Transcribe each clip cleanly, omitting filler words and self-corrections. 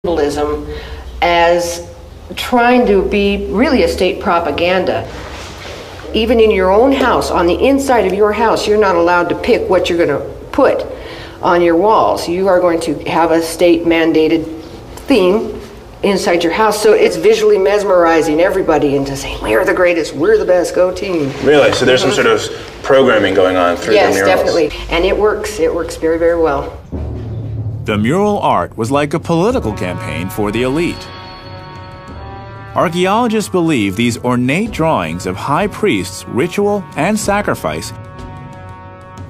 symbolism as trying to be really a state propaganda. Even in your own house, on the inside of your house, you're not allowed to pick what you're going to put on your walls. You are going to have a state mandated theme inside your house, so it's visually mesmerizing everybody into saying, we're the greatest, we're the best, go team. Really? So there's some sort of programming going on through the murals? Yes, definitely. And it works very, very well. The mural art was like a political campaign for the elite. Archaeologists believe these ornate drawings of high priests, ritual, and sacrifice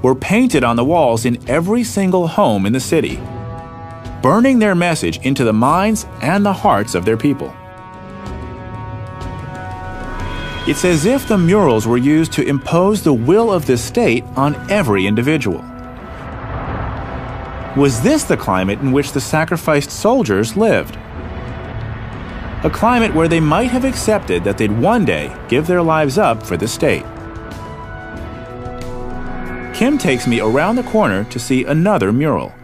were painted on the walls in every single home in the city, burning their message into the minds and the hearts of their people. It's as if the murals were used to impose the will of the state on every individual. Was this the climate in which the sacrificed soldiers lived? A climate where they might have accepted that they'd one day give their lives up for the state. Kim takes me around the corner to see another mural.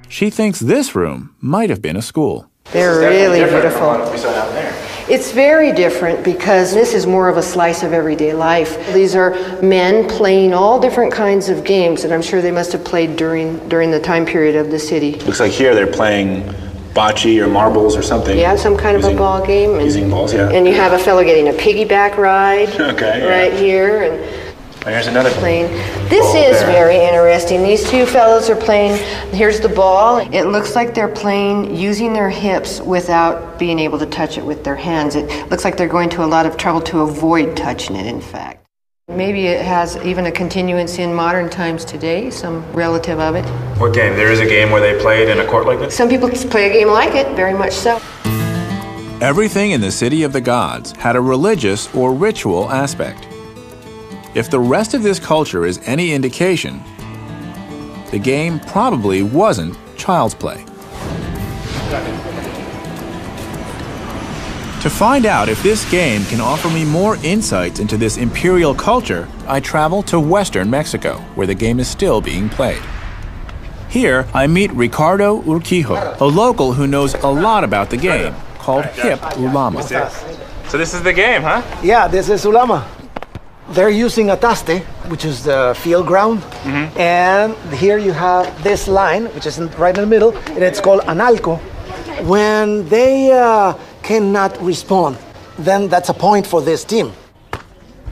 She thinks this room might have been a school. They're really beautiful. From what we saw out there. It's very different because this is more of a slice of everyday life. These are men playing all different kinds of games that I'm sure they must have played during the time period of the city. Looks like here they're playing bocce or marbles or something. Yeah, some kind of a ball game. And, using balls, yeah. And you have a fellow getting a piggyback ride right here. And here's another playing. This is very interesting. These two fellows are playing. Here's the ball. It looks like they're playing using their hips without being able to touch it with their hands. It looks like they're going to a lot of trouble to avoid touching it, in fact. Maybe it has even a continuance in modern times today, some relative of it. What game? There is a game where they play it in a court like this? Some people play a game like it, very much so. Everything in the City of the Gods had a religious or ritual aspect. If the rest of this culture is any indication, the game probably wasn't child's play. To find out if this game can offer me more insights into this imperial culture, I travel to western Mexico, where the game is still being played. Here, I meet Ricardo Urquijo, a local who knows a lot about the game, called Hip Ulama. So this is the game, huh? Yeah, this is Ulama. They're using a taste, which is the field ground, and here you have this line, which is right in the middle, and it's called analco. When they cannot respond, then that's a point for this team.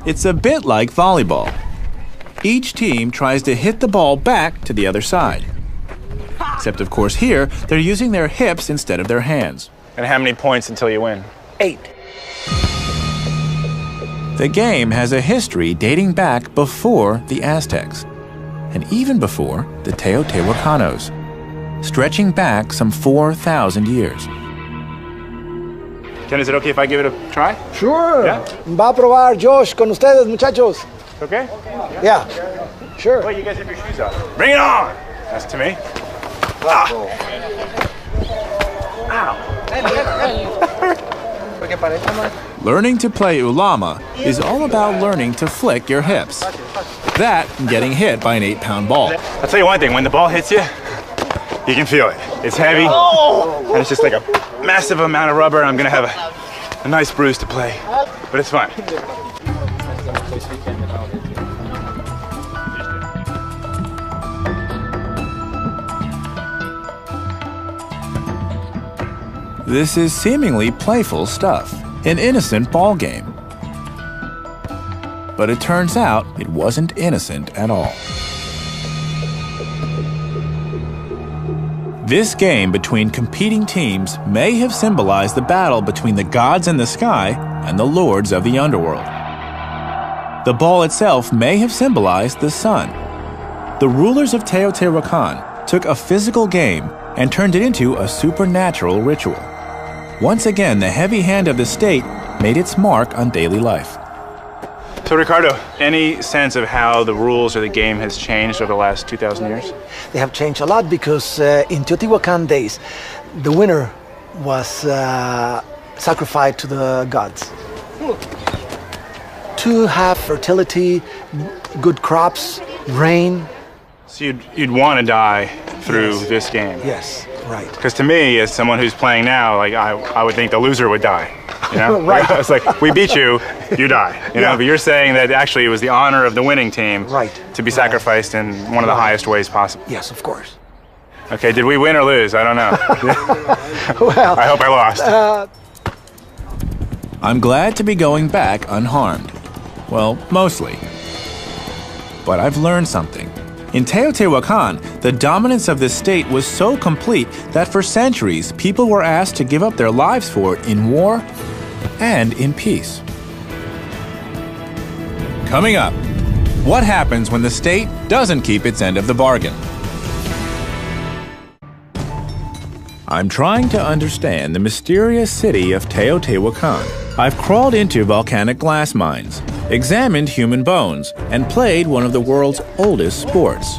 It's a bit like volleyball. Each team tries to hit the ball back to the other side. Except, of course, here, they're using their hips instead of their hands. And how many points until you win? 8. The game has a history dating back before the Aztecs, and even before the Teotihuacanos, stretching back some 4,000 years. Ken, is it okay if I give it a try? Sure. Yeah? Va a probar Josh con ustedes, muchachos. Okay? Yeah. Sure. Wait, you guys have your shoes off. Bring it on! That's to me. Ah. Learning to play Ulama is all about learning to flick your hips. That and getting hit by an 8-pound ball. I'll tell you one thing, when the ball hits you, you can feel it. It's heavy, and it's just like a massive amount of rubber, and I'm gonna have a nice bruise to play, but it's fun. This is seemingly playful stuff, an innocent ball game. But it turns out it wasn't innocent at all. This game between competing teams may have symbolized the battle between the gods in the sky and the lords of the underworld. The ball itself may have symbolized the sun. The rulers of Teotihuacan took a physical game and turned it into a supernatural ritual. Once again, the heavy hand of the state made its mark on daily life. So Ricardo, any sense of how the rules or the game has changed over the last 2,000 years? They have changed a lot because in Teotihuacan days, the winner was sacrificed to the gods. To have fertility, good crops, rain. So you'd want to die through this game? Yes. Right. Because to me, as someone who's playing now, like I would think the loser would die. You know? Right. It's like, we beat you, you die. You know, Yeah. but you're saying that actually it was the honor of the winning team Right. to be sacrificed in one of the highest ways possible. Yes, of course. Okay, did we win or lose? I don't know. Well, I hope I lost. I'm glad to be going back unharmed. Well, mostly. But I've learned something. In Teotihuacan, the dominance of this state was so complete that for centuries, people were asked to give up their lives for it in war and in peace. Coming up, what happens when the state doesn't keep its end of the bargain? I'm trying to understand the mysterious city of Teotihuacan. I've crawled into volcanic glass mines, examined human bones, and played one of the world's oldest sports.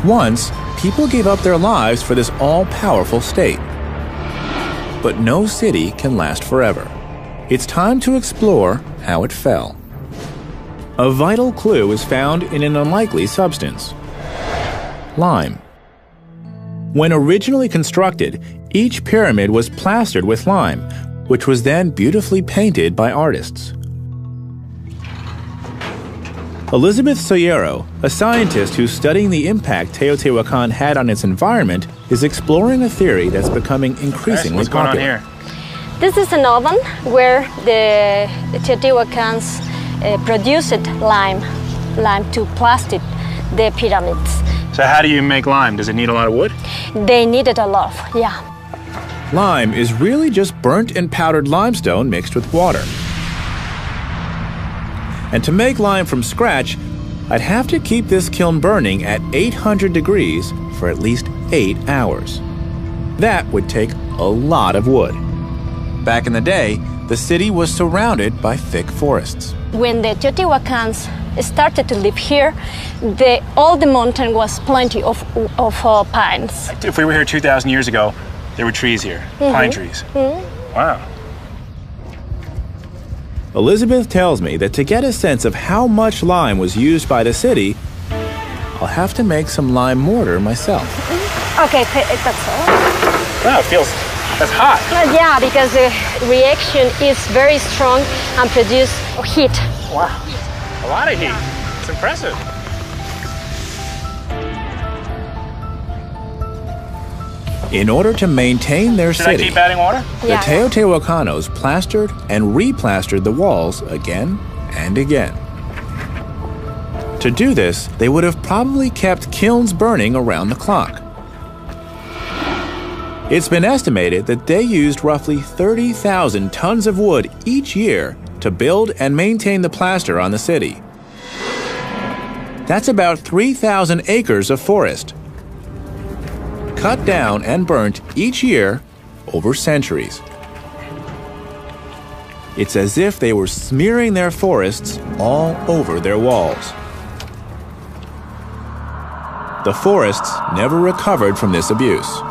Once, people gave up their lives for this all-powerful state. But no city can last forever. It's time to explore how it fell. A vital clue is found in an unlikely substance: lime. When originally constructed, each pyramid was plastered with lime, which was then beautifully painted by artists. Elizabeth Soyero, a scientist who's studying the impact Teotihuacan had on its environment, is exploring a theory that's becoming increasingly What's going on popular. here? This is an oven where the Teotihuacans produced lime to plaster the pyramids. So how do you make lime? Does it need a lot of wood? They needed a lot, yeah. Lime is really just burnt and powdered limestone mixed with water. And to make lime from scratch, I'd have to keep this kiln burning at 800 degrees for at least 8 hours. That would take a lot of wood. Back in the day, the city was surrounded by thick forests. When the Teotihuacans started to live here, all the mountain was plenty of pines. If we were here 2,000 years ago, there were trees here, pine trees. Wow. Elizabeth tells me that to get a sense of how much lime was used by the city, I'll have to make some lime mortar myself. Okay, that's all. Wow, it feels, that's hot. Yeah, because the reaction is very strong and produces heat. Wow, a lot of heat. It's impressive. In order to maintain their Should I city, keep adding water? the Yeah. Teotihuacanos plastered and replastered the walls again and again. To do this, they would have probably kept kilns burning around the clock. It's been estimated that they used roughly 30,000 tons of wood each year to build and maintain the plaster on the city. That's about 3,000 acres of forest, cut down and burnt each year over centuries. It's as if they were smearing their forests all over their walls. The forests never recovered from this abuse.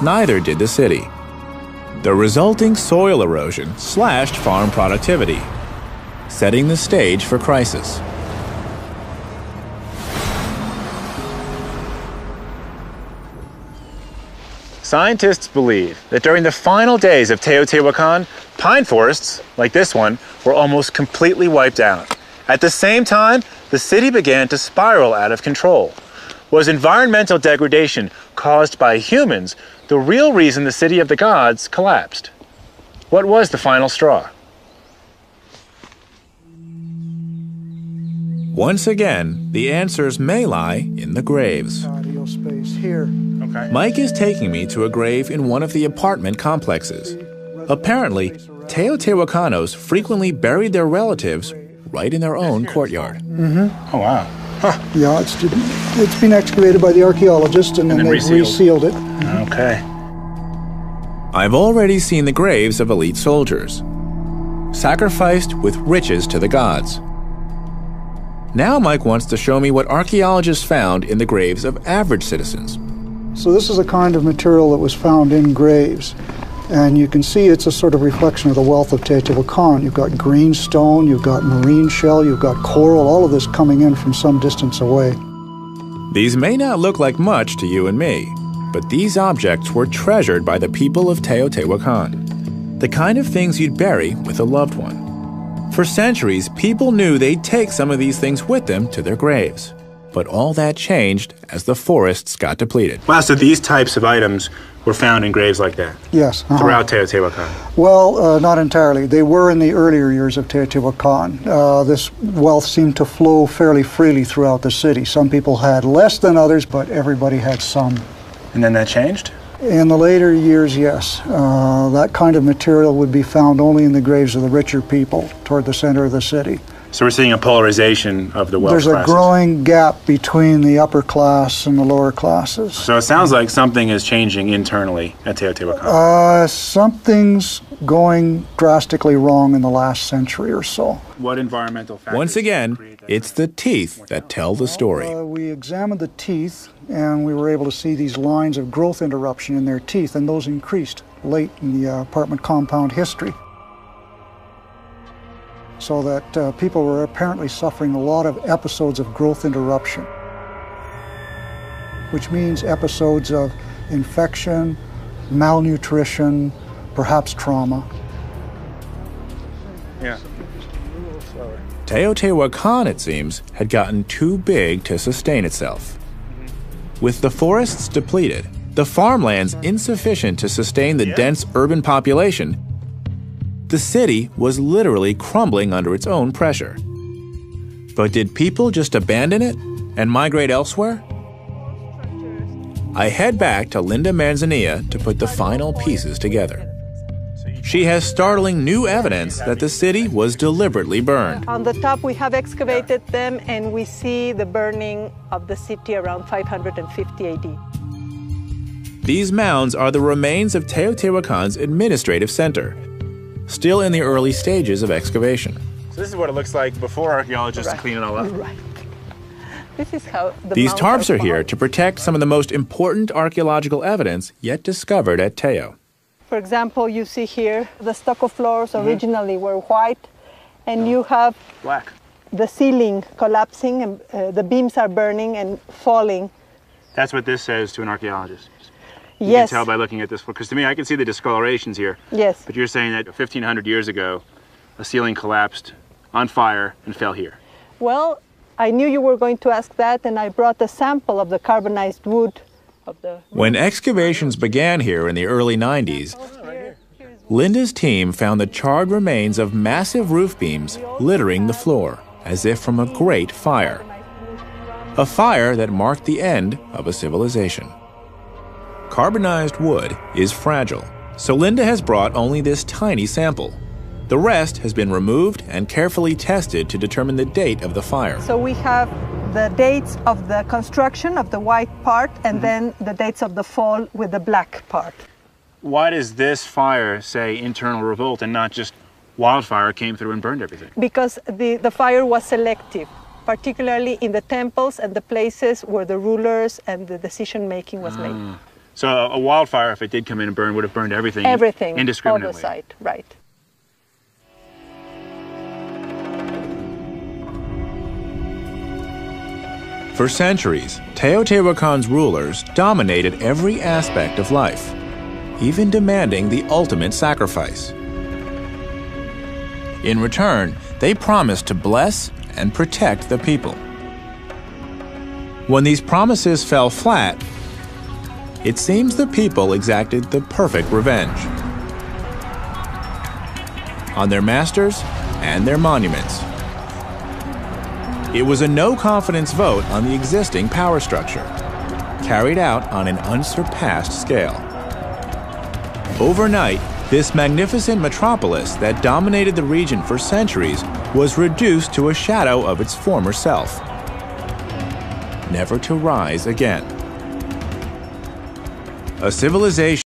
Neither did the city. The resulting soil erosion slashed farm productivity, setting the stage for crisis. Scientists believe that during the final days of Teotihuacan, pine forests, like this one, were almost completely wiped out. At the same time, the city began to spiral out of control. Was environmental degradation caused by humans the real reason the city of the gods collapsed? What was the final straw? Once again, the answers may lie in the graves. Patio space here. Okay. Mike is taking me to a grave in one of the apartment complexes. Apparently, Teotihuacanos frequently buried their relatives right in their own courtyard. Oh, wow. Yeah, it's been excavated by the archaeologist and then they've resealed it. Okay. I've already seen the graves of elite soldiers, sacrificed with riches to the gods. Now Mike wants to show me what archaeologists found in the graves of average citizens. So this is a kind of material that was found in graves. And you can see it's a sort of reflection of the wealth of Teotihuacan. You've got green stone, you've got marine shell, you've got coral, all of this coming in from some distance away. These may not look like much to you and me, But these objects were treasured by the people of Teotihuacan, the kind of things you'd bury with a loved one. For centuries, people knew they'd take some of these things with them to their graves. But all that changed as the forests got depleted. Wow, so these types of items were found in graves like that? Yes. Throughout Teotihuacan? Well, not entirely. They were in the earlier years of Teotihuacan. This wealth seemed to flow fairly freely throughout the city. Some people had less than others, but everybody had some. And then that changed? In the later years, yes. That kind of material would be found only in the graves of the richer people toward the center of the city. So we're seeing a polarization of the wealth classes. There's a growing gap between the upper class and the lower classes. So it sounds like something is changing internally at Teotihuacan. Something's going drastically wrong in the last century or so. What environmental factors? Once again, it's the teeth that tell the story. We examined the teeth, and we were able to see these lines of growth interruption in their teeth, and those increased late in the apartment compound history. So that people were apparently suffering a lot of episodes of growth interruption, which means episodes of infection, malnutrition, perhaps trauma. Yeah. Teotihuacan, it seems, had gotten too big to sustain itself. With the forests depleted, the farmlands insufficient to sustain the dense urban population, the city was literally crumbling under its own pressure. But did people just abandon it and migrate elsewhere? I head back to Linda Manzanilla to put the final pieces together. She has startling new evidence that the city was deliberately burned. On the top, we have excavated them, and we see the burning of the city around 550 AD. These mounds are the remains of Teotihuacan's administrative center, still in the early stages of excavation. So this is what it looks like before archaeologists clean it all up. Right. This is how These tarps are here to protect some of the most important archaeological evidence yet discovered at Teo. For example, you see here the stucco floors originally were white, and you have black. The ceiling collapsing, and the beams are burning and falling. That's what this says to an archaeologist. You Yes. can tell by looking at this, because to me, I can see the discolorations here. Yes. But you're saying that 1,500 years ago, a ceiling collapsed on fire and fell here. Well, I knew you were going to ask that, and I brought a sample of the carbonized wood of the... When excavations began here in the early 90s, Linda's team found the charred remains of massive roof beams littering the floor, as if from a great fire. A fire that marked the end of a civilization. Carbonized wood is fragile, so Linda has brought only this tiny sample. The rest has been removed and carefully tested to determine the date of the fire. So we have the dates of the construction of the white part, and then the dates of the fall with the black part. Why does this fire say internal revolt and not just wildfire came through and burned everything? Because the fire was selective, particularly in the temples and the places where the rulers and the decision-making was made. So a wildfire, if it did come in and burn, would have burned everything indiscriminately. All the site, right. For centuries, Teotihuacan's rulers dominated every aspect of life, even demanding the ultimate sacrifice. In return, they promised to bless and protect the people. When these promises fell flat, it seems the people exacted the perfect revenge on their masters and their monuments. It was a no-confidence vote on the existing power structure, carried out on an unsurpassed scale. Overnight, this magnificent metropolis that dominated the region for centuries was reduced to a shadow of its former self, never to rise again. A civilization